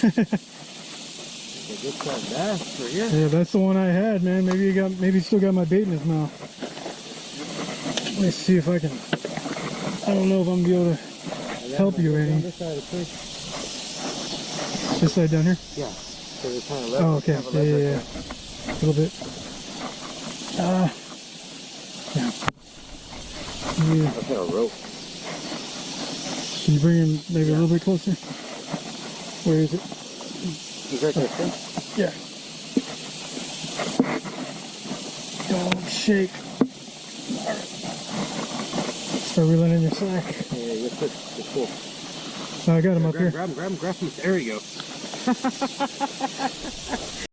Good size bass for you. Yeah, that's the one I had, man. Maybe he still got my bait in his mouth. Let me see if I can. I don't know if I'm gonna be able to help you any. This side of the creek. This side down here? Yeah. So they're kind of level. Oh, okay. Yeah. A little bit. Yeah. I've got a rope. Can you bring him maybe a little bit closer? Where is it? He's right there, see? Yeah. Don't shake. Start reeling in your slack. Yeah, you're good. You're cool. Oh, I got him up here. Grab him. There you go.